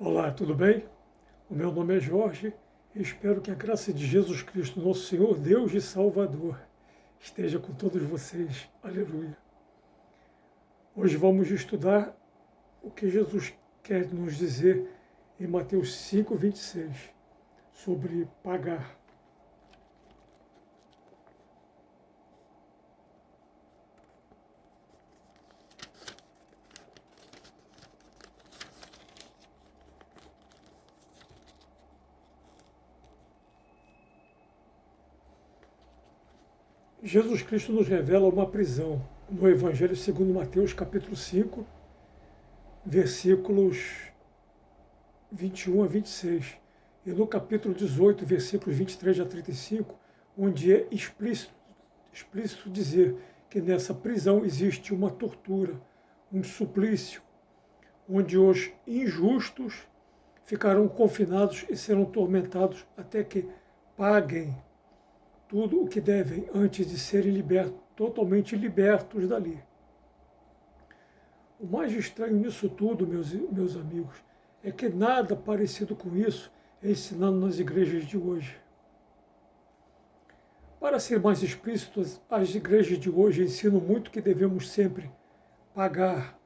Olá, tudo bem? O meu nome é Jorge e espero que a graça de Jesus Cristo, nosso Senhor, Deus e Salvador, esteja com todos vocês. Aleluia. Hoje vamos estudar o que Jesus quer nos dizer em Mateus 5:26, sobre pagar. Jesus Cristo nos revela uma prisão no Evangelho segundo Mateus, capítulo 5, versículos 21 a 26, e no capítulo 18, versículos 23 a 35, onde é explícito dizer que nessa prisão existe uma tortura, um suplício, onde os injustos ficarão confinados e serão tormentados até que paguem tudo o que devem antes de serem totalmente libertos dali. O mais estranho nisso tudo, meus amigos, é que nada parecido com isso é ensinado nas igrejas de hoje. Para ser mais explícito, as igrejas de hoje ensinam muito que devemos sempre pagar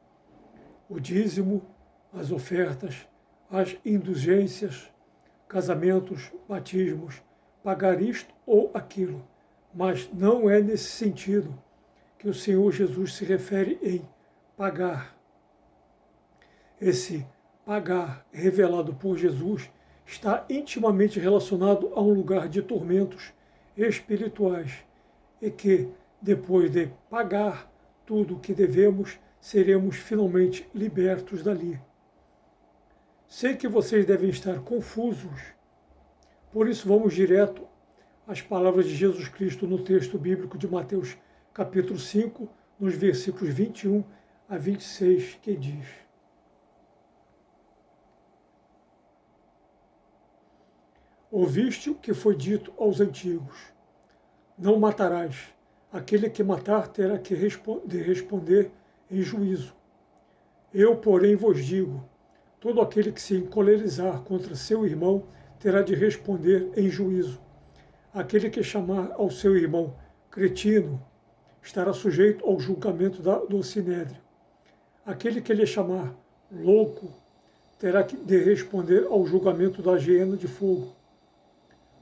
o dízimo, as ofertas, as indulgências, casamentos, batismos, pagar isto ou aquilo. Mas não é nesse sentido que o Senhor Jesus se refere em pagar. Esse pagar revelado por Jesus está intimamente relacionado a um lugar de tormentos espirituais e que, depois de pagar tudo o que devemos, seremos finalmente libertos dali. Sei que vocês devem estar confusos, por isso vamos direto às palavras de Jesus Cristo no texto bíblico de Mateus capítulo 5, nos versículos 21 a 26, que diz: Ouviste o que foi dito aos antigos: não matarás. Aquele que matar terá que responder em juízo. Eu, porém, vos digo: todo aquele que se encolerizar contra seu irmão terá de responder em juízo. Aquele que chamar ao seu irmão cretino estará sujeito ao julgamento do sinédrio. Aquele que lhe chamar louco terá de responder ao julgamento da hiena de fogo.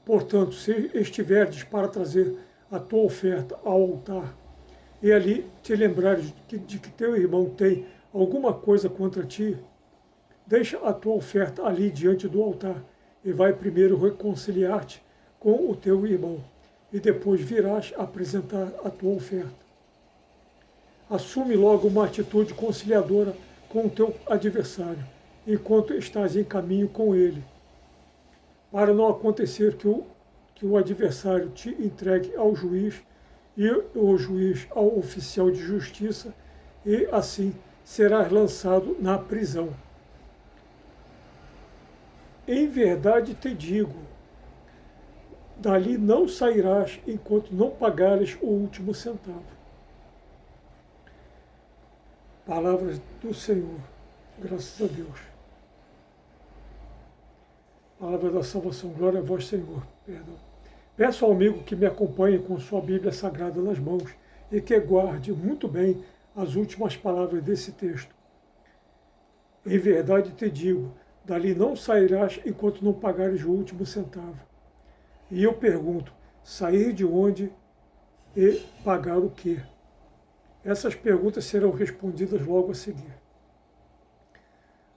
Portanto, se estiverdes para trazer a tua oferta ao altar, e ali te lembrares de que teu irmão tem alguma coisa contra ti, deixa a tua oferta ali diante do altar, e vai primeiro reconciliar-te com o teu irmão, e depois virás apresentar a tua oferta. Assume logo uma atitude conciliadora com o teu adversário, enquanto estás em caminho com ele, para não acontecer que o adversário te entregue ao juiz e o juiz ao oficial de justiça, e assim serás lançado na prisão. Em verdade te digo, dali não sairás enquanto não pagares o último centavo. Palavras do Senhor, graças a Deus. Palavra da salvação, glória a vós, Senhor. Perdão. Peço ao amigo que me acompanhe com sua Bíblia Sagrada nas mãos e que guarde muito bem as últimas palavras desse texto. Em verdade te digo, dali não sairás enquanto não pagares o último centavo. E eu pergunto, sair de onde e pagar o quê? Essas perguntas serão respondidas logo a seguir.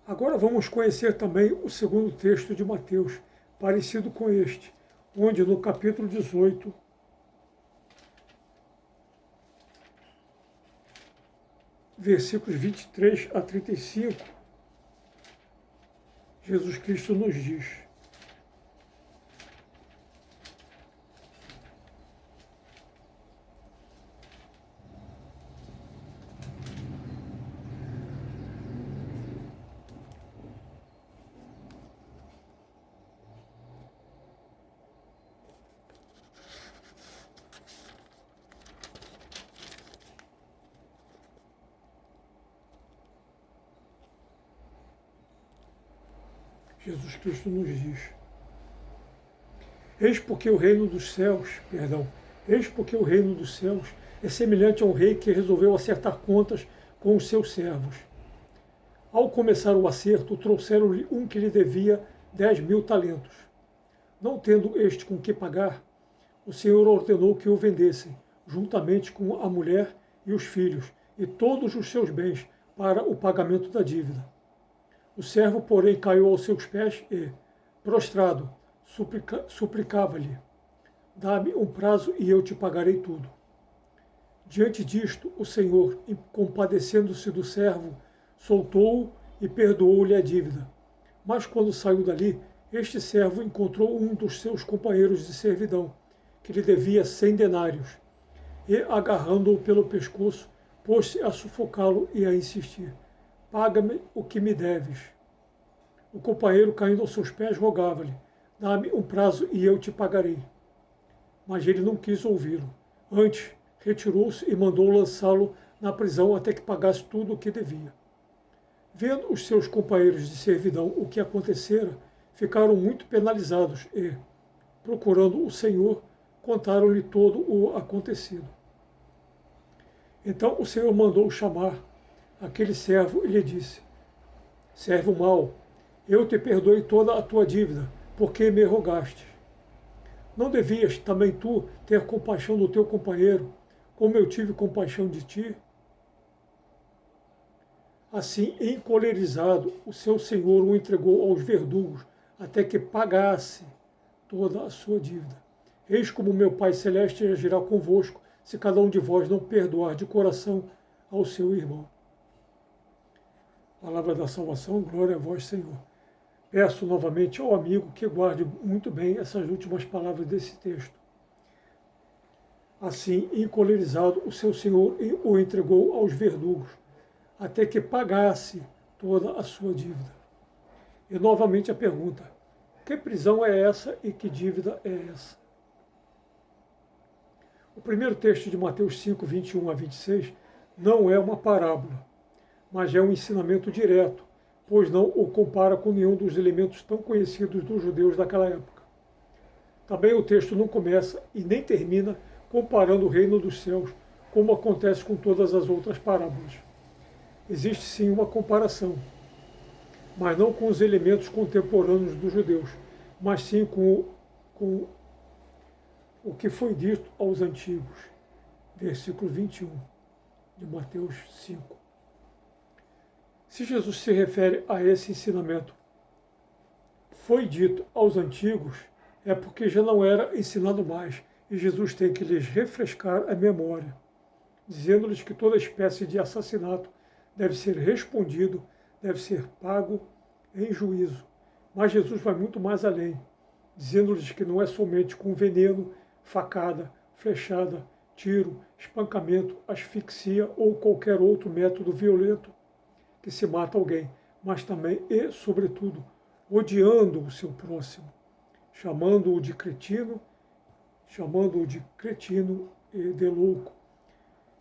Agora vamos conhecer também o segundo texto de Mateus, parecido com este, onde no capítulo 18, versículos 23 a 35, Jesus Cristo nos diz: Jesus Cristo nos diz. Eis porque o reino dos céus, eis porque o reino dos céus é semelhante a um rei que resolveu acertar contas com os seus servos. Ao começar o acerto, trouxeram-lhe um que lhe devia 10.000 talentos. Não tendo este com que pagar, o Senhor ordenou que o vendessem, juntamente com a mulher e os filhos, e todos os seus bens, para o pagamento da dívida. O servo, porém, caiu aos seus pés e, prostrado, suplicava-lhe: dá-me um prazo e eu te pagarei tudo. Diante disto, o Senhor, compadecendo-se do servo, soltou-o e perdoou-lhe a dívida. Mas quando saiu dali, este servo encontrou um dos seus companheiros de servidão, que lhe devia 100 denários, e, agarrando-o pelo pescoço, pôs-se a sufocá-lo e a insistir: paga-me o que me deves. O companheiro, caindo aos seus pés, rogava-lhe: dá-me um prazo e eu te pagarei. Mas ele não quis ouvi-lo. Antes, retirou-se e mandou lançá-lo na prisão até que pagasse tudo o que devia. Vendo os seus companheiros de servidão o que acontecera, ficaram muito penalizados e, procurando o Senhor, contaram-lhe todo o acontecido. Então o Senhor mandou chamar aquele servo e lhe disse: servo mau, eu te perdoei toda a tua dívida, porque me rogaste. Não devias também tu ter compaixão do teu companheiro, como eu tive compaixão de ti? Assim, encolerizado, o seu senhor o entregou aos verdugos, até que pagasse toda a sua dívida. Eis como meu Pai Celeste agirá convosco, se cada um de vós não perdoar de coração ao seu irmão. Palavra da salvação, glória a vós, Senhor. Peço novamente ao amigo que guarde muito bem essas últimas palavras desse texto. Assim, encolerizado, o seu senhor o entregou aos verdugos, até que pagasse toda a sua dívida. E novamente a pergunta: que prisão é essa e que dívida é essa? O primeiro texto de Mateus 5, 21 a 26 não é uma parábola, mas é um ensinamento direto, pois não o compara com nenhum dos elementos tão conhecidos dos judeus daquela época. Também o texto não começa e nem termina comparando o reino dos céus, como acontece com todas as outras parábolas. Existe sim uma comparação, mas não com os elementos contemporâneos dos judeus, mas sim com o que foi dito aos antigos. Versículo 21 de Mateus 5. Se Jesus se refere a esse ensinamento, foi dito aos antigos, é porque já não era ensinado mais, e Jesus tem que lhes refrescar a memória, dizendo-lhes que toda espécie de assassinato deve ser respondido, deve ser pago em juízo. Mas Jesus vai muito mais além, dizendo-lhes que não é somente com veneno, facada, flechada, tiro, espancamento, asfixia ou qualquer outro método violento que se mata alguém, mas também e, sobretudo, odiando o seu próximo, chamando-o de cretino e de louco,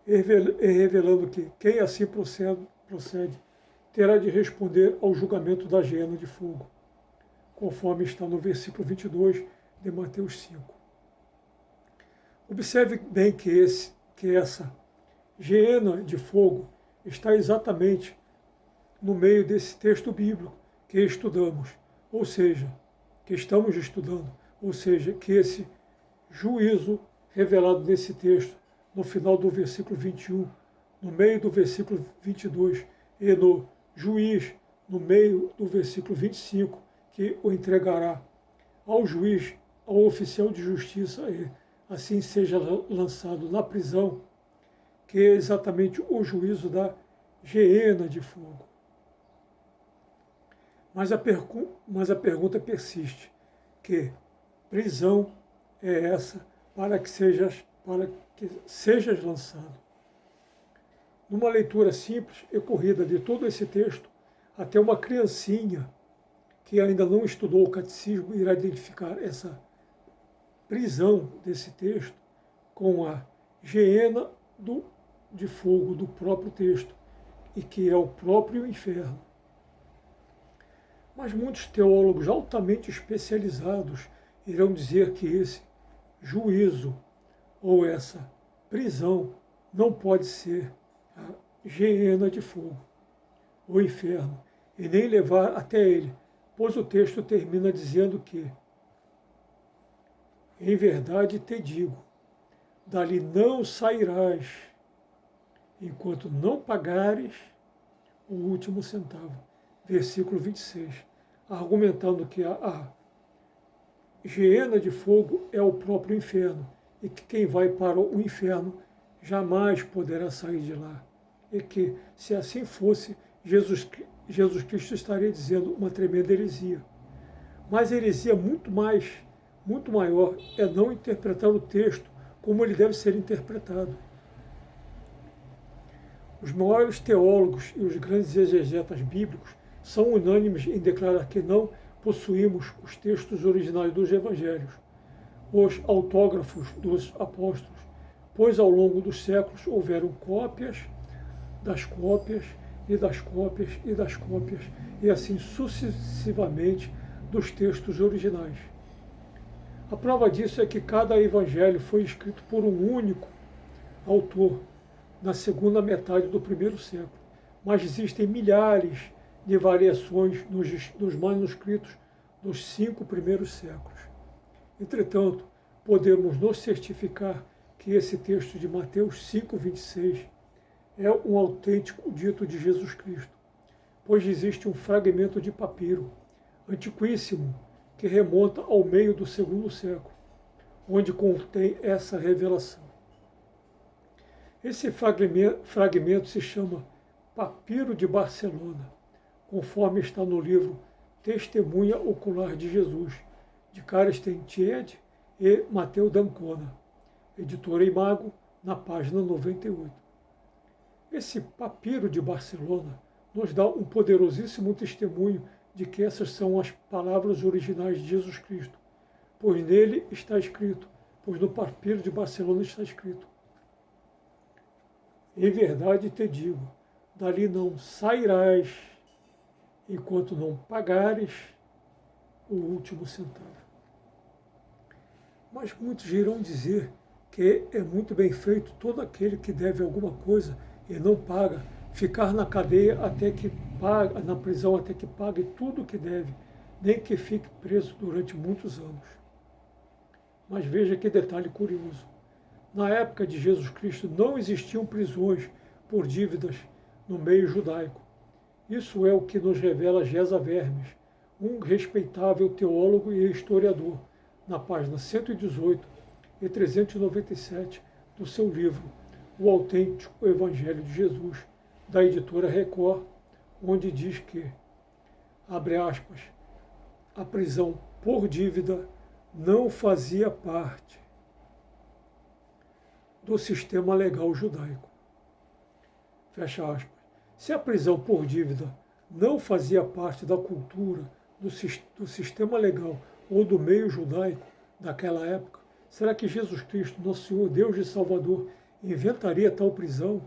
e revelando que quem assim procede terá de responder ao julgamento da hiena de fogo, conforme está no versículo 22 de Mateus 5. Observe bem que essa hiena de fogo está exatamente no meio desse texto bíblico que estudamos, ou seja, que estamos estudando, ou seja, que esse juízo revelado nesse texto, no final do versículo 21, no meio do versículo 22 e no juiz, no meio do versículo 25, que o entregará ao juiz, ao oficial de justiça, e assim seja lançado na prisão, que é exatamente o juízo da hiena de fogo. Mas a pergunta persiste: que prisão é essa para que sejas lançado? Numa leitura simples e corrida de todo esse texto, até uma criancinha que ainda não estudou o catecismo irá identificar essa prisão desse texto com a hiena de fogo do próprio texto, e que é o próprio inferno. Mas muitos teólogos altamente especializados irão dizer que esse juízo ou essa prisão não pode ser a geena de fogo, o inferno, e nem levar até ele, pois o texto termina dizendo que, em verdade te digo, dali não sairás, enquanto não pagares o último centavo. Versículo 26, argumentando que a geena de fogo é o próprio inferno, e que quem vai para o inferno jamais poderá sair de lá. E que, se assim fosse, Jesus Cristo estaria dizendo uma tremenda heresia. Mas a heresia muito maior, é não interpretar o texto como ele deve ser interpretado. Os maiores teólogos e os grandes exegetas bíblicos são unânimes em declarar que não possuímos os textos originais dos evangelhos, os autógrafos dos apóstolos, pois ao longo dos séculos houveram cópias das cópias e das cópias e das cópias, e assim sucessivamente dos textos originais. A prova disso é que cada evangelho foi escrito por um único autor na segunda metade do primeiro século, mas existem milhares de variações nos manuscritos dos 5 primeiros séculos. Entretanto, podemos nos certificar que esse texto de Mateus 5:26 é um autêntico dito de Jesus Cristo, pois existe um fragmento de papiro antiquíssimo que remonta ao meio do segundo século, onde contém essa revelação. Esse fragmento se chama Papiro de Barcelona, conforme está no livro Testemunha Ocular de Jesus, de Carsten Thiede e Matteo d'Ancona, editora Imago, na página 98. Esse Papiro de Barcelona nos dá um poderosíssimo testemunho de que essas são as palavras originais de Jesus Cristo, pois nele está escrito, pois no Papiro de Barcelona está escrito: em verdade te digo, dali não sairás, enquanto não pagares o último centavo. Mas muitos irão dizer que é muito bem feito todo aquele que deve alguma coisa e não paga, ficar na cadeia até que pague, na prisão até que pague tudo o que deve, nem que fique preso durante muitos anos. Mas veja que detalhe curioso. Na época de Jesus Cristo não existiam prisões por dívidas no meio judaico. Isso é o que nos revela Gesa Vermes, um respeitável teólogo e historiador, na página 118 e 397 do seu livro O Autêntico Evangelho de Jesus, da editora Record, onde diz que, abre aspas, a prisão por dívida não fazia parte do sistema legal judaico. Fecha aspas. Se a prisão por dívida não fazia parte da cultura, do sistema legal ou do meio judaico daquela época, será que Jesus Cristo, nosso Senhor, Deus e Salvador, inventaria tal prisão?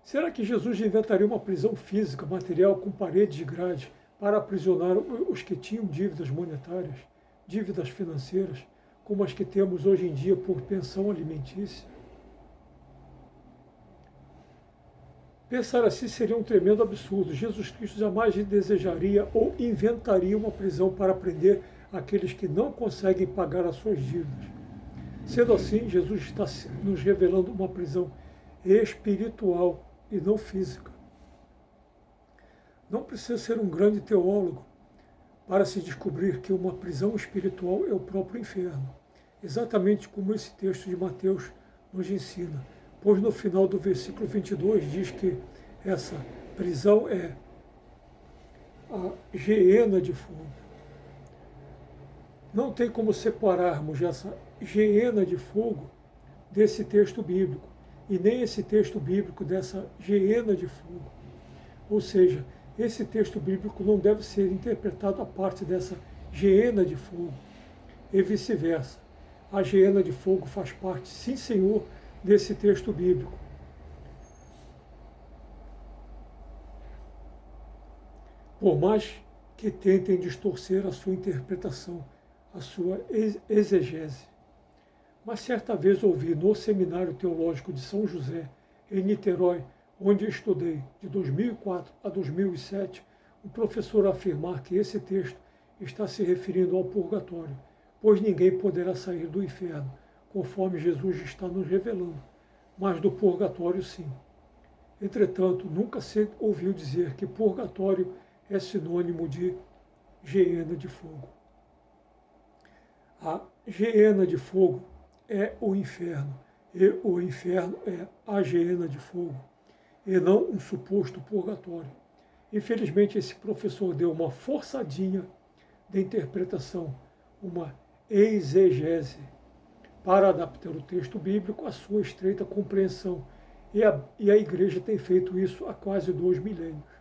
Será que Jesus inventaria uma prisão física, material, com paredes e grades, para aprisionar os que tinham dívidas monetárias, dívidas financeiras, como as que temos hoje em dia por pensão alimentícia? Pensar assim seria um tremendo absurdo. Jesus Cristo jamais desejaria ou inventaria uma prisão para prender aqueles que não conseguem pagar as suas dívidas. Sendo assim, Jesus está nos revelando uma prisão espiritual e não física. Não precisa ser um grande teólogo para se descobrir que uma prisão espiritual é o próprio inferno, exatamente como esse texto de Mateus nos ensina, pois no final do versículo 22 diz que essa prisão é a geena de fogo. Não tem como separarmos essa geena de fogo desse texto bíblico, e nem esse texto bíblico dessa geena de fogo. Ou seja, esse texto bíblico não deve ser interpretado a parte dessa geena de fogo, e vice-versa. A geena de fogo faz parte, sim senhor, desse texto bíblico, por mais que tentem distorcer a sua interpretação, a sua exegese. Mas certa vez ouvi no Seminário Teológico de São José, em Niterói, onde estudei de 2004 a 2007, um professor afirmar que esse texto está se referindo ao purgatório, pois ninguém poderá sair do inferno, conforme Jesus está nos revelando, mas do purgatório sim. Entretanto, nunca se ouviu dizer que purgatório é sinônimo de geena de fogo. A geena de fogo é o inferno, e o inferno é a geena de fogo, e não um suposto purgatório. Infelizmente, esse professor deu uma forçadinha de interpretação, uma exegese, para adaptar o texto bíblico à sua estreita compreensão, e a igreja tem feito isso há quase 2 milênios.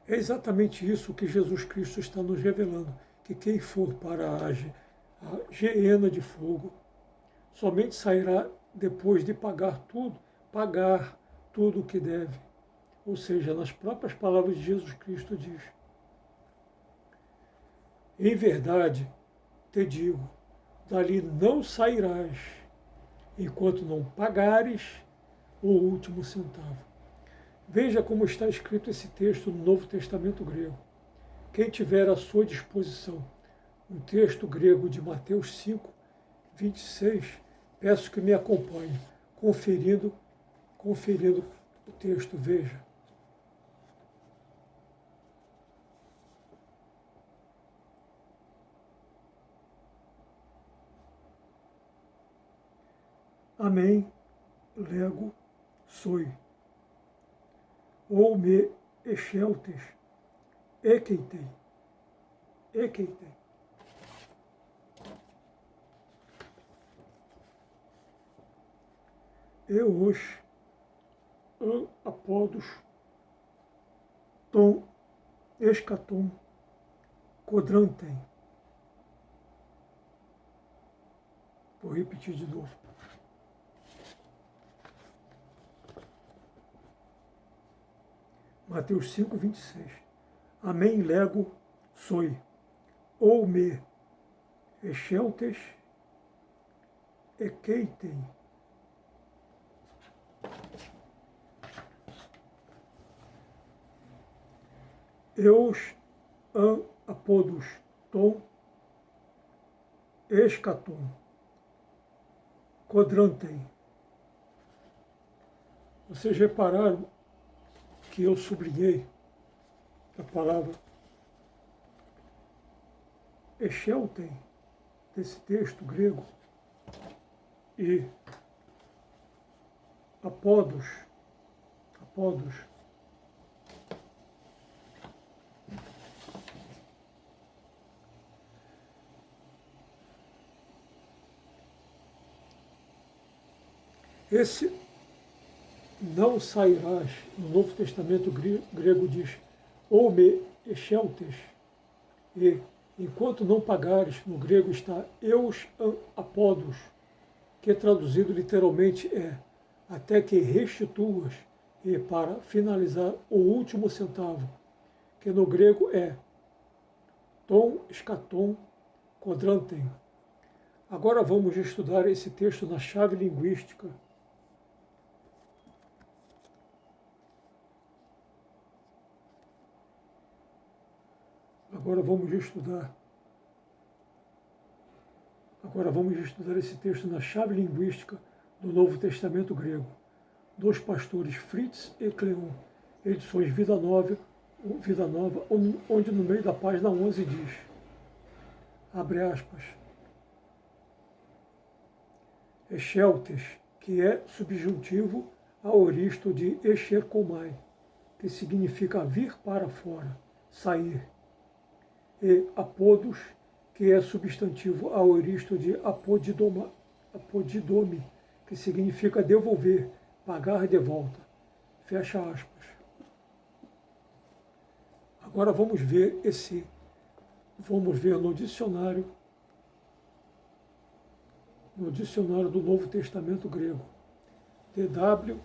É exatamente isso que Jesus Cristo está nos revelando, que quem for para a geena de fogo somente sairá depois de pagar tudo o que deve. Ou seja, nas próprias palavras de Jesus Cristo diz: em verdade te digo, dali não sairás, enquanto não pagares o último centavo. Veja como está escrito esse texto no Novo Testamento grego. Quem tiver à sua disposição um texto grego de Mateus 5, 26, peço que me acompanhe, conferindo o texto. Veja. Amém, lego, soi. Ou me exceltes, equeitei. Eu os apodos, tom, escatom, quadrantem. Vou repetir de novo. Mateus 5, 26. Amém, lego, soi. Ou me exceltes, equeitem. Eus apodos, tom, escatom, quadrantem. Vocês repararam que eu sublinhei a palavra exceltem desse texto grego e apodos. Esse não sairás, no Novo Testamento grego diz, ou me exceltes, e enquanto não pagares, no grego está eus apodos, que traduzido literalmente é até que restituas, e para finalizar, o último centavo, que no grego é tom, escatom, quadrantem. Agora vamos estudar esse texto na chave linguística. Agora vamos estudar esse texto na chave linguística do Novo Testamento grego, dos pastores Fritz e Cleon, edições Vida Nova, onde no meio da página 11 diz, abre aspas, exceltes, que é subjuntivo aoristo de exercomai, que significa vir para fora, sair, e apodos, que é substantivo aoristo de apodidome, que significa devolver, pagar de volta. Fecha aspas. Agora vamos ver no dicionário do Novo Testamento grego. DW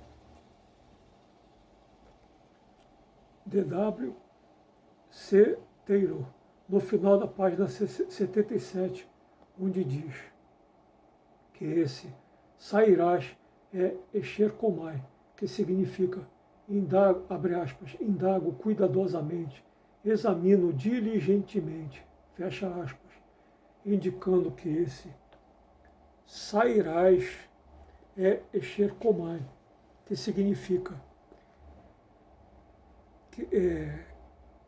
Seteiro, no final da página 77, onde diz que esse sairás é Esherkomai, que significa indago, abre aspas, indago cuidadosamente, examino diligentemente, fecha aspas, indicando que esse sairás é Esherkomai, que significa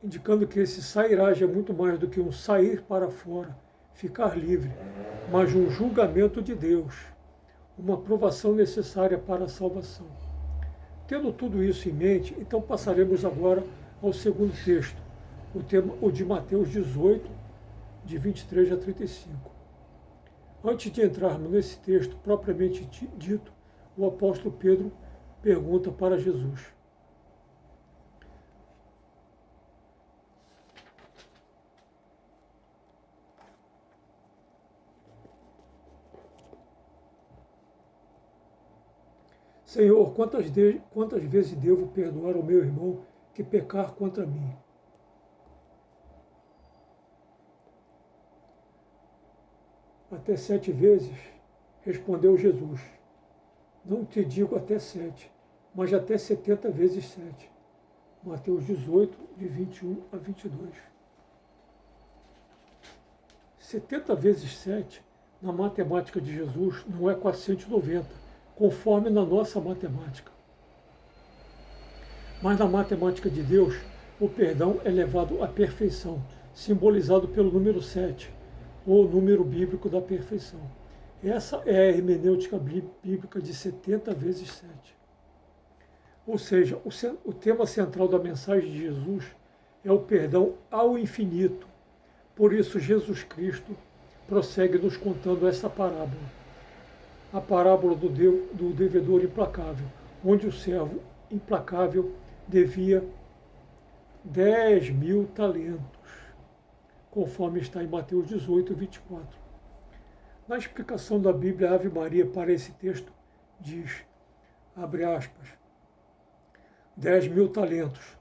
indicando que esse sairás é muito mais do que um sair para fora, ficar livre, mas um julgamento de Deus, uma aprovação necessária para a salvação. Tendo tudo isso em mente, então passaremos agora ao segundo texto, o de Mateus 18, de 23 a 35. Antes de entrarmos nesse texto propriamente dito, o apóstolo Pedro pergunta para Jesus: Senhor, quantas vezes devo perdoar ao meu irmão que pecar contra mim? Até 7 vezes, respondeu Jesus. Não te digo até 7, mas até 70 vezes 7. Mateus 18, de 21 a 22. 70 vezes 7, na matemática de Jesus, não é 490, conforme na nossa matemática. Mas na matemática de Deus, o perdão é levado à perfeição, simbolizado pelo número 7, ou número bíblico da perfeição. Essa é a hermenêutica bíblica de 70 vezes 7. Ou seja, o tema central da mensagem de Jesus é o perdão ao infinito. Por isso, Jesus Cristo prossegue nos contando essa parábola. A parábola do devedor implacável, onde o servo implacável devia 10.000 talentos, conforme está em Mateus 18, 24. Na explicação da Bíblia Ave Maria para esse texto, diz, abre aspas, 10.000 talentos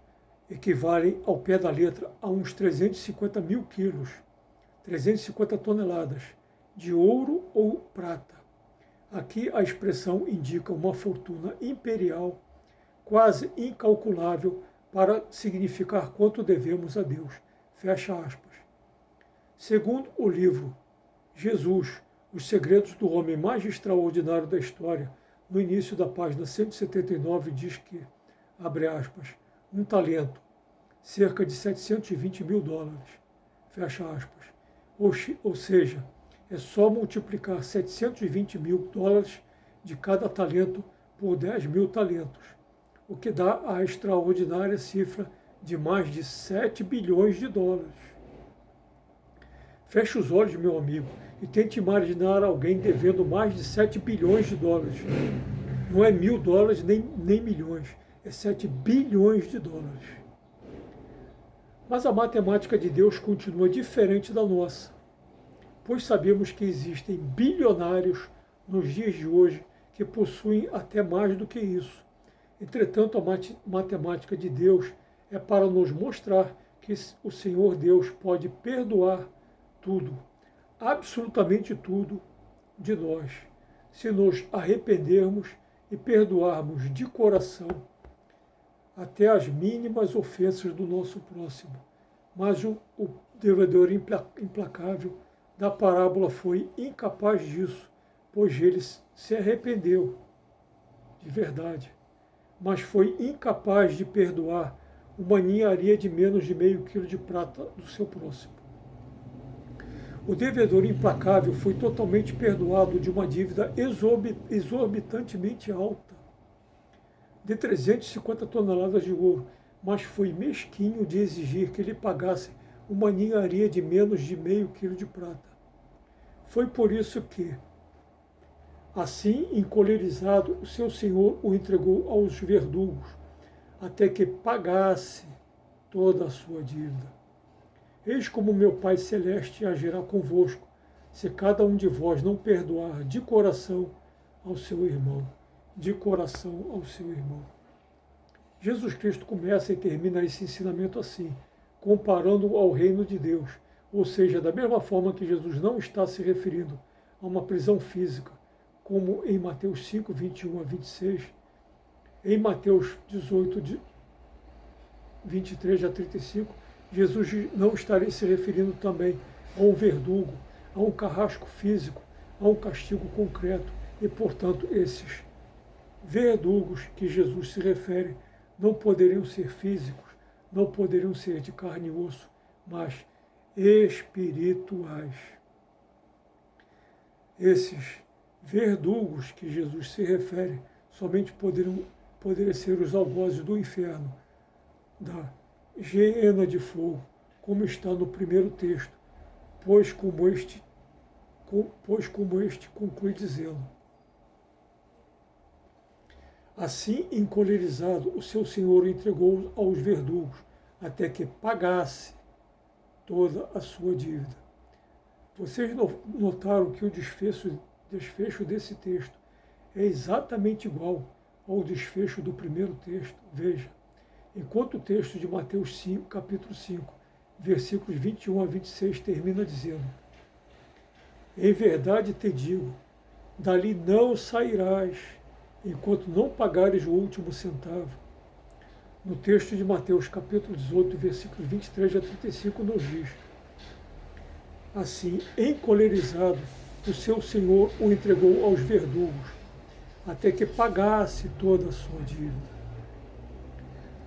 equivalem ao pé da letra a uns 350 mil quilos, 350 toneladas, de ouro ou prata. Aqui a expressão indica uma fortuna imperial, quase incalculável, para significar quanto devemos a Deus. Fecha aspas. Segundo o livro Jesus, Os Segredos do Homem Mais Extraordinário da História, no início da página 179 diz que, abre aspas, um talento, cerca de 720 mil dólares, fecha aspas. Ou seja, é só multiplicar 720 mil dólares de cada talento por 10.000 talentos, o que dá a extraordinária cifra de mais de 7 bilhões de dólares. Feche os olhos, meu amigo, e tente imaginar alguém devendo mais de 7 bilhões de dólares. Não é $1.000 nem milhões, é 7 bilhões de dólares. Mas a matemática de Deus continua diferente da nossa, pois sabemos que existem bilionários nos dias de hoje que possuem até mais do que isso. Entretanto, a matemática de Deus é para nos mostrar que o Senhor Deus pode perdoar tudo, absolutamente tudo, de nós, se nos arrependermos e perdoarmos de coração até as mínimas ofensas do nosso próximo. Mas o devedor implacável da parábola foi incapaz disso, pois ele se arrependeu de verdade, mas foi incapaz de perdoar uma ninharia de menos de meio quilo de prata do seu próximo. O devedor implacável foi totalmente perdoado de uma dívida exorbitantemente alta, de 350 toneladas de ouro, mas foi mesquinho de exigir que ele pagasse uma ninharia de menos de meio quilo de prata. Foi por isso que, assim encolerizado, o seu senhor o entregou aos verdugos, até que pagasse toda a sua dívida. Eis como meu Pai Celeste agirá convosco, se cada um de vós não perdoar de coração ao seu irmão. De coração ao seu irmão. Jesus Cristo começa e termina esse ensinamento assim: comparando-o ao reino de Deus. Ou seja, da mesma forma que Jesus não está se referindo a uma prisão física, como em Mateus 5, 21 a 26, em Mateus 18, 23 a 35, Jesus não estaria se referindo também a um verdugo, a um carrasco físico, a um castigo concreto. E, portanto, esses verdugos que Jesus se refere não poderiam ser físicos, não poderiam ser de carne e osso, mas espirituais. Esses verdugos que Jesus se refere somente poderiam ser os algozes do inferno, da geena de fogo, como está no primeiro texto, pois como este conclui dizendo: assim, encolerizado, o seu senhor o entregou aos verdugos, até que pagasse toda a sua dívida. Vocês notaram que o desfecho desse texto é exatamente igual ao desfecho do primeiro texto? Veja, enquanto o texto de Mateus 5, capítulo 5, versículos 21 a 26 termina dizendo: em verdade te digo, dali não sairás, enquanto não pagares o último centavo. No texto de Mateus, capítulo 18, versículos 23 a 35, nos diz: assim, encolerizado, o seu senhor o entregou aos verdugos, até que pagasse toda a sua dívida.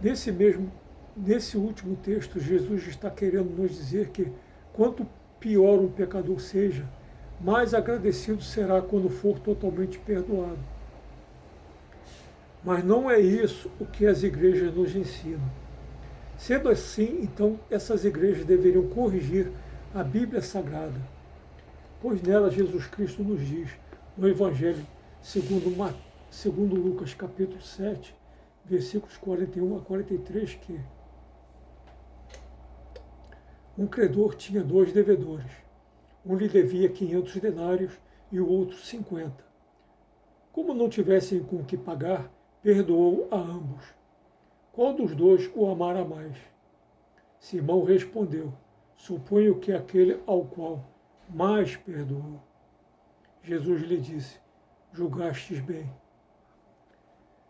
Nesse último texto, Jesus está querendo nos dizer que, quanto pior um pecador seja, mais agradecido será quando for totalmente perdoado. Mas não é isso o que as igrejas nos ensinam. Sendo assim, então, essas igrejas deveriam corrigir a Bíblia Sagrada, pois nela Jesus Cristo nos diz, no Evangelho segundo Lucas capítulo 7, versículos 41 a 43, que um credor tinha 2 devedores. Um lhe devia 500 denários e o outro 50. Como não tivessem com que pagar, perdoou a ambos. Qual dos dois o amará mais? Simão respondeu: suponho que aquele ao qual mais perdoou. Jesus lhe disse: julgastes bem.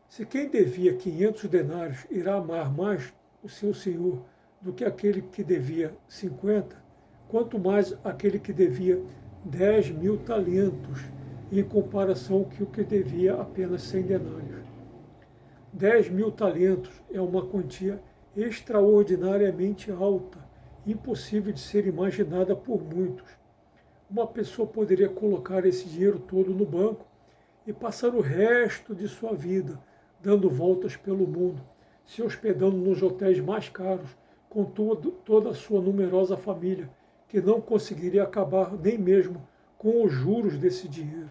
Se quem devia 500 denários irá amar mais o seu senhor do que aquele que devia 50, quanto mais aquele que devia 10.000 talentos, em comparação com o que devia apenas 100 denários. 10.000 talentos é uma quantia extraordinariamente alta, impossível de ser imaginada por muitos. Uma pessoa poderia colocar esse dinheiro todo no banco e passar o resto de sua vida dando voltas pelo mundo, se hospedando nos hotéis mais caros, com toda a sua numerosa família, que não conseguiria acabar nem mesmo com os juros desse dinheiro.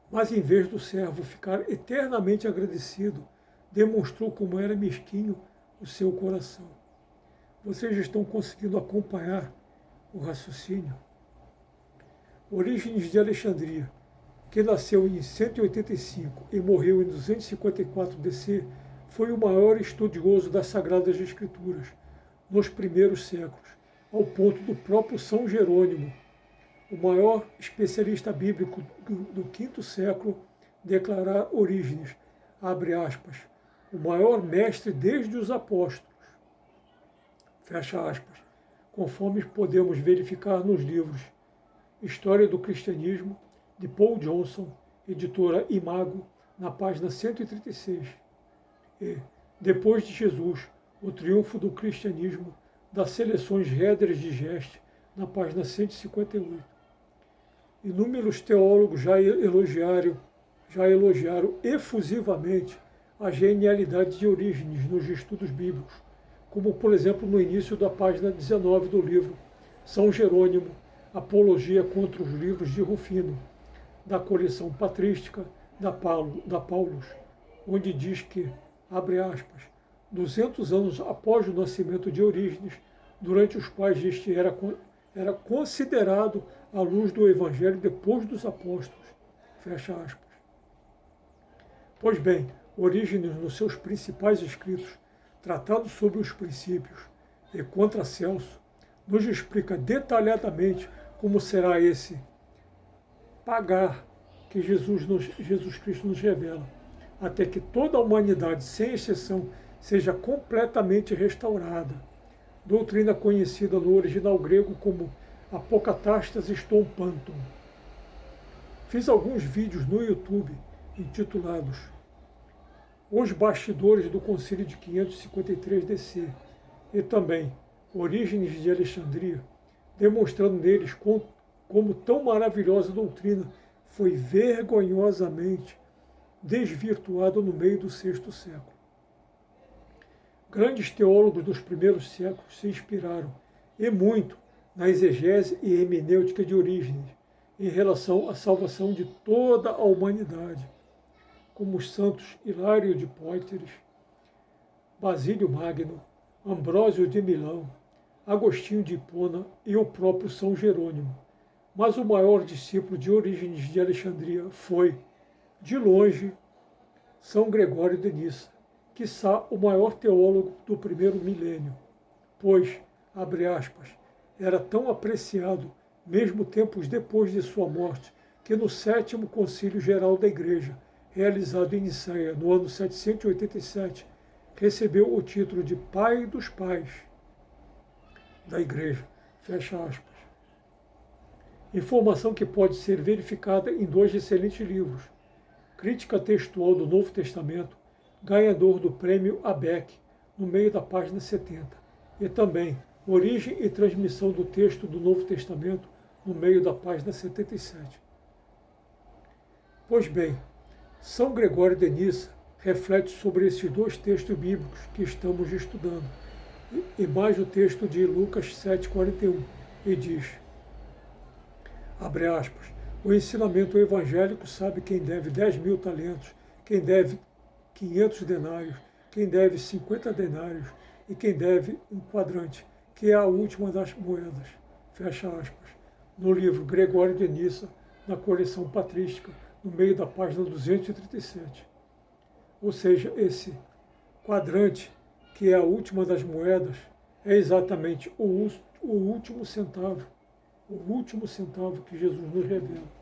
Mas em vez do servo ficar eternamente agradecido, demonstrou como era mesquinho o seu coração. Vocês estão conseguindo acompanhar o raciocínio? Orígenes de Alexandria, que nasceu em 185 e morreu em 254 DC, foi o maior estudioso das Sagradas Escrituras nos primeiros séculos, ao ponto do próprio São Jerônimo, o maior especialista bíblico do quinto século, declarar Orígenes, abre aspas, o maior mestre desde os apóstolos, fecha aspas, conforme podemos verificar nos livros História do Cristianismo, de Paul Johnson, editora Imago, na página 136. E, depois de Jesus, o triunfo do cristianismo, das seleções Réderes de Geste, na página 158. Inúmeros teólogos já elogiaram efusivamente a genialidade de Orígenes nos estudos bíblicos, como, por exemplo, no início da página 19 do livro São Jerônimo, Apologia contra os livros de Rufino, da coleção patrística da Paulus, onde diz que, abre aspas, 200 anos após o nascimento de Orígenes, durante os quais este era considerado a luz do Evangelho depois dos apóstolos, fecha aspas. Pois bem, Orígenes, nos seus principais escritos, Tratado sobre os Princípios, e contra Celso, nos explica detalhadamente como será esse pagar que Jesus Cristo nos revela, até que toda a humanidade, sem exceção, seja completamente restaurada. Doutrina conhecida no original grego como Apocatastas Stompanton. Fiz alguns vídeos no YouTube intitulados Os Bastidores do Concílio de 553 DC e também Orígenes de Alexandria, demonstrando neles como tão maravilhosa doutrina foi vergonhosamente desvirtuada no meio do VI século. Grandes teólogos dos primeiros séculos se inspiraram, e muito, na exegese e hermenêutica de Orígenes, em relação à salvação de toda a humanidade, como os santos Hilário de Poitiers, Basílio Magno, Ambrósio de Milão, Agostinho de Hipona e o próprio São Jerônimo. Mas o maior discípulo de Orígenes de Alexandria foi, de longe, São Gregório de Nissa, quiçá o maior teólogo do primeiro milênio, pois, abre aspas, era tão apreciado, mesmo tempos depois de sua morte, que no sétimo Concílio Geral da Igreja, realizado em Nicéia no ano 787, recebeu o título de Pai dos Pais da Igreja, fecha aspas. Informação que pode ser verificada em dois excelentes livros, Crítica Textual do Novo Testamento, ganhador do Prêmio Abeck, no meio da página 70, e também Origem e Transmissão do Texto do Novo Testamento, no meio da página 77. Pois bem, São Gregório de Nissa reflete sobre esses dois textos bíblicos que estamos estudando, e mais o texto de Lucas 7,41, e diz, abre aspas, o ensinamento evangélico sabe quem deve 10.000 talentos, quem deve 500 denários, quem deve 50 denários e quem deve um quadrante, que é a última das moedas, fecha aspas, no livro Gregório de Nissa, na coleção patrística, no meio da página 237. Ou seja, esse quadrante, que é a última das moedas, é exatamente o último centavo que Jesus nos revela.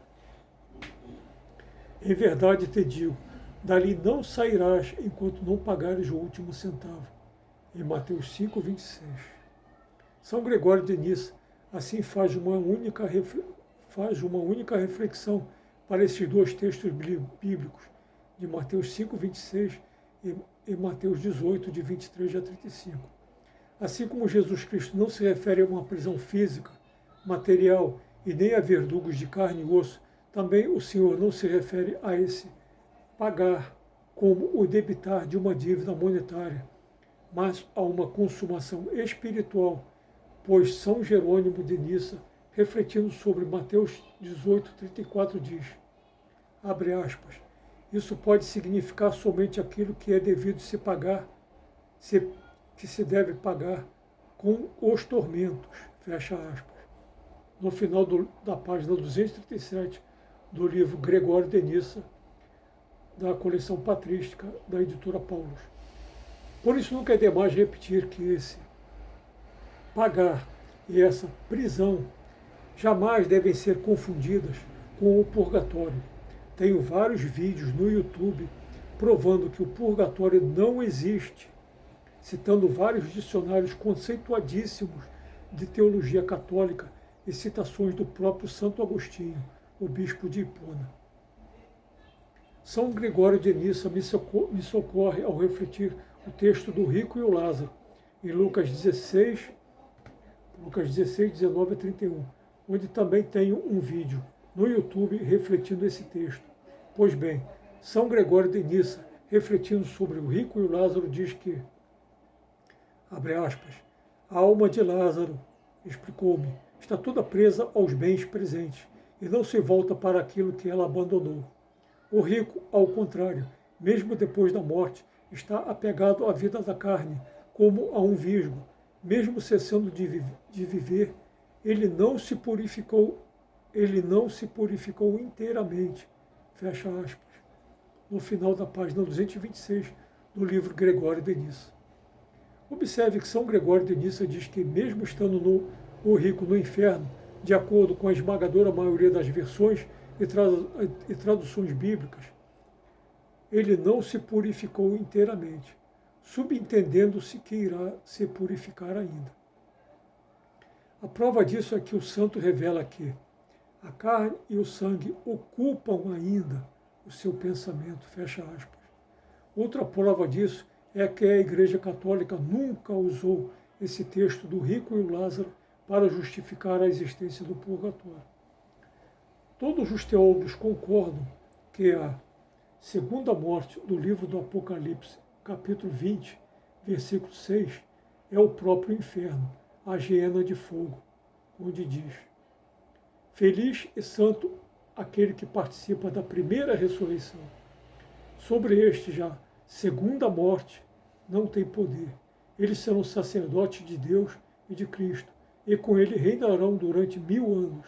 Em verdade te digo, dali não sairás enquanto não pagares o último centavo. Em Mateus 5,26. São Gregório de Nissa, assim faz uma única reflexão para esses dois textos bíblicos, de Mateus 5,26 e Mateus 18, de 23 a 35. Assim como Jesus Cristo não se refere a uma prisão física, material e nem a verdugos de carne e osso, também o Senhor não se refere a esse pagar como o debitar de uma dívida monetária, mas a uma consumação espiritual, pois São Jerônimo de Nissa, refletindo sobre Mateus 18:34, diz, abre aspas, isso pode significar somente aquilo que é devido se pagar, que se deve pagar com os tormentos, fecha aspas. No final da página 237 do livro Gregório de Nissa, da coleção patrística da editora Paulus. Por isso nunca é demais repetir que esse pagar e essa prisão jamais devem ser confundidas com o purgatório. Tenho vários vídeos no YouTube provando que o purgatório não existe, citando vários dicionários conceituadíssimos de teologia católica e citações do próprio Santo Agostinho, o bispo de Hipona. São Gregório de Nissa me socorre ao refletir o texto do rico e o Lázaro, em Lucas 16, 19 a 31, onde também tenho um vídeo no YouTube refletindo esse texto. Pois bem, São Gregório de Nissa, refletindo sobre o rico e o Lázaro, diz que, abre aspas, a alma de Lázaro, explicou-me, está toda presa aos bens presentes e não se volta para aquilo que ela abandonou. O rico, ao contrário, mesmo depois da morte, está apegado à vida da carne, como a um visgo. Mesmo cessando de viver, ele não se purificou inteiramente, fecha aspas, no final da página 226 do livro Gregório de Nissa. Observe que São Gregório de Nissa diz que, mesmo estando o rico no inferno, de acordo com a esmagadora maioria das versões e traduções bíblicas, ele não se purificou inteiramente, subentendendo-se que irá se purificar ainda. A prova disso é que o santo revela que a carne e o sangue ocupam ainda o seu pensamento, fecha aspas. Outra prova disso é que a Igreja Católica nunca usou esse texto do rico e o Lázaro para justificar a existência do purgatório. Todos os teólogos concordam que a segunda morte do livro do Apocalipse, capítulo 20, versículo 6, é o próprio inferno, a hiena de fogo, onde diz: feliz e santo aquele que participa da primeira ressurreição. Sobre este já, segunda morte, não tem poder. Eles serão sacerdotes de Deus e de Cristo, e com ele reinarão durante 1000 anos.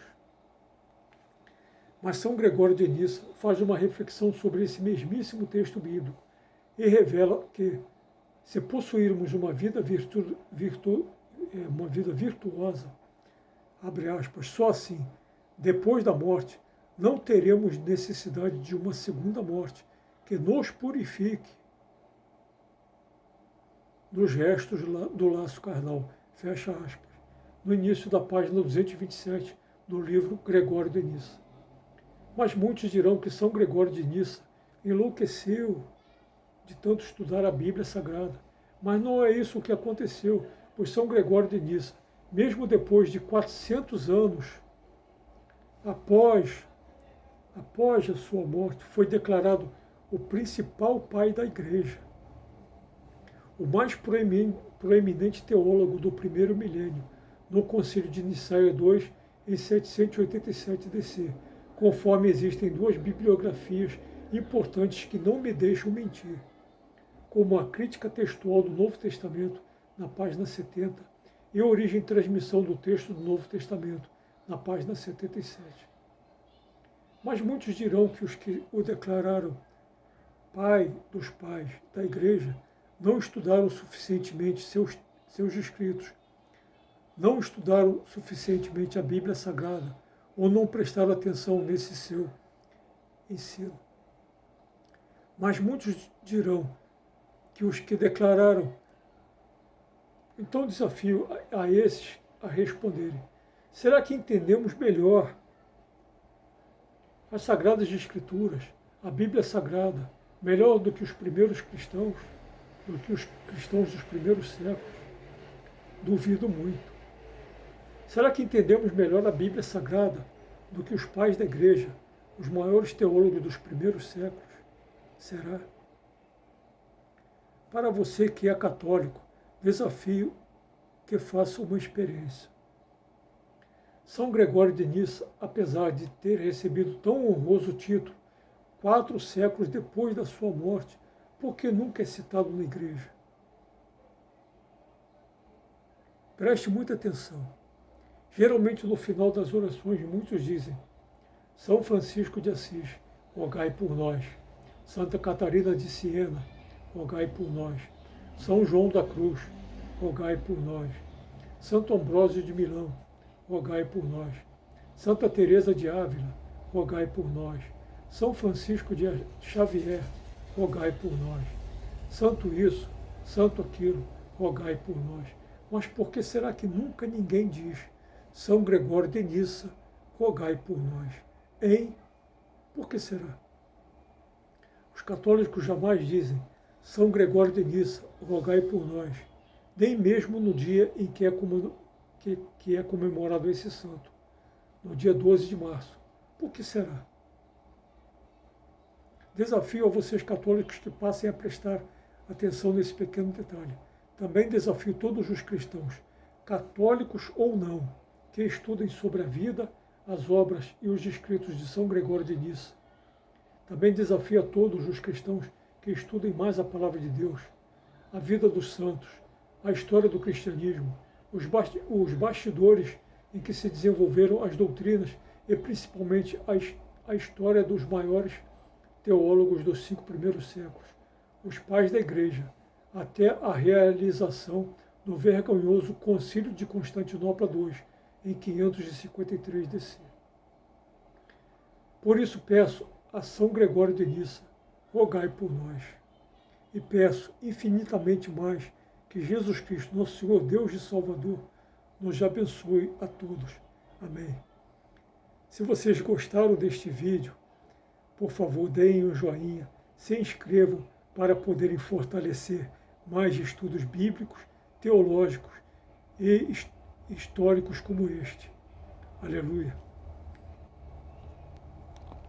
Mas São Gregório de Nissa faz uma reflexão sobre esse mesmíssimo texto bíblico e revela que, se possuirmos uma vida virtuosa, abre aspas, só assim, depois da morte, não teremos necessidade de uma segunda morte que nos purifique dos restos do laço carnal, fecha aspas, no início da página 227 do livro Gregório de Nissa. Mas muitos dirão que São Gregório de Nissa enlouqueceu de tanto estudar a Bíblia Sagrada. Mas não é isso o que aconteceu, pois São Gregório de Nissa, mesmo depois de 400 anos após a sua morte, foi declarado o principal pai da Igreja, o mais proeminente teólogo do primeiro milênio, no Concílio de Nicéia II, em 787 DC, conforme existem duas bibliografias importantes que não me deixam mentir, como a Crítica Textual do Novo Testamento, na página 70, e a Origem e Transmissão do Texto do Novo Testamento, na página 77. Mas muitos dirão que os que o declararam pai dos pais da Igreja não estudaram suficientemente seus escritos, não estudaram suficientemente a Bíblia Sagrada, ou não prestaram atenção nesse seu ensino. Mas muitos dirão que os que declararam, então desafio a esses a responderem: será que entendemos melhor as Sagradas Escrituras, a Bíblia Sagrada, melhor do que os primeiros cristãos, do que os cristãos dos primeiros séculos? Duvido muito. Será que entendemos melhor a Bíblia Sagrada do que os pais da Igreja, os maiores teólogos dos primeiros séculos? Será? Para você que é católico, desafio que faça uma experiência. São Gregório de Nissa, apesar de ter recebido tão honroso título 4 séculos depois da sua morte, por que nunca é citado na Igreja? Preste muita atenção. Geralmente no final das orações muitos dizem: São Francisco de Assis, rogai por nós. Santa Catarina de Siena, rogai por nós. São João da Cruz, rogai por nós. Santo Ambrósio de Milão, rogai por nós. Santa Teresa de Ávila, rogai por nós. São Francisco de Xavier, rogai por nós. Santo isso, santo aquilo, rogai por nós. Mas por que será que nunca ninguém diz: São Gregório de Nissa, rogai por nós? Hein? Por que será? Os católicos jamais dizem: São Gregório de Nissa, rogai por nós, nem mesmo no dia em que é comemorado esse santo, no dia 12 de março. Por que será? Desafio a vocês católicos que passem a prestar atenção nesse pequeno detalhe. Também desafio todos os cristãos, católicos ou não, que estudem sobre a vida, as obras e os escritos de São Gregório de Nissa. Também desafio a todos os cristãos que estudem mais a palavra de Deus, a vida dos santos, a história do cristianismo, os bastidores em que se desenvolveram as doutrinas e principalmente a história dos maiores teólogos dos 5 primeiros séculos, os pais da Igreja, até a realização do vergonhoso Concílio de Constantinopla II, em 553 DC. Por isso peço a São Gregório de Nissa, rogai por nós. E peço infinitamente mais que Jesus Cristo, nosso Senhor, Deus e Salvador, nos abençoe a todos. Amém. Se vocês gostaram deste vídeo, por favor, deem um joinha, se inscrevam para poderem fortalecer mais estudos bíblicos, teológicos e históricos como este. Aleluia.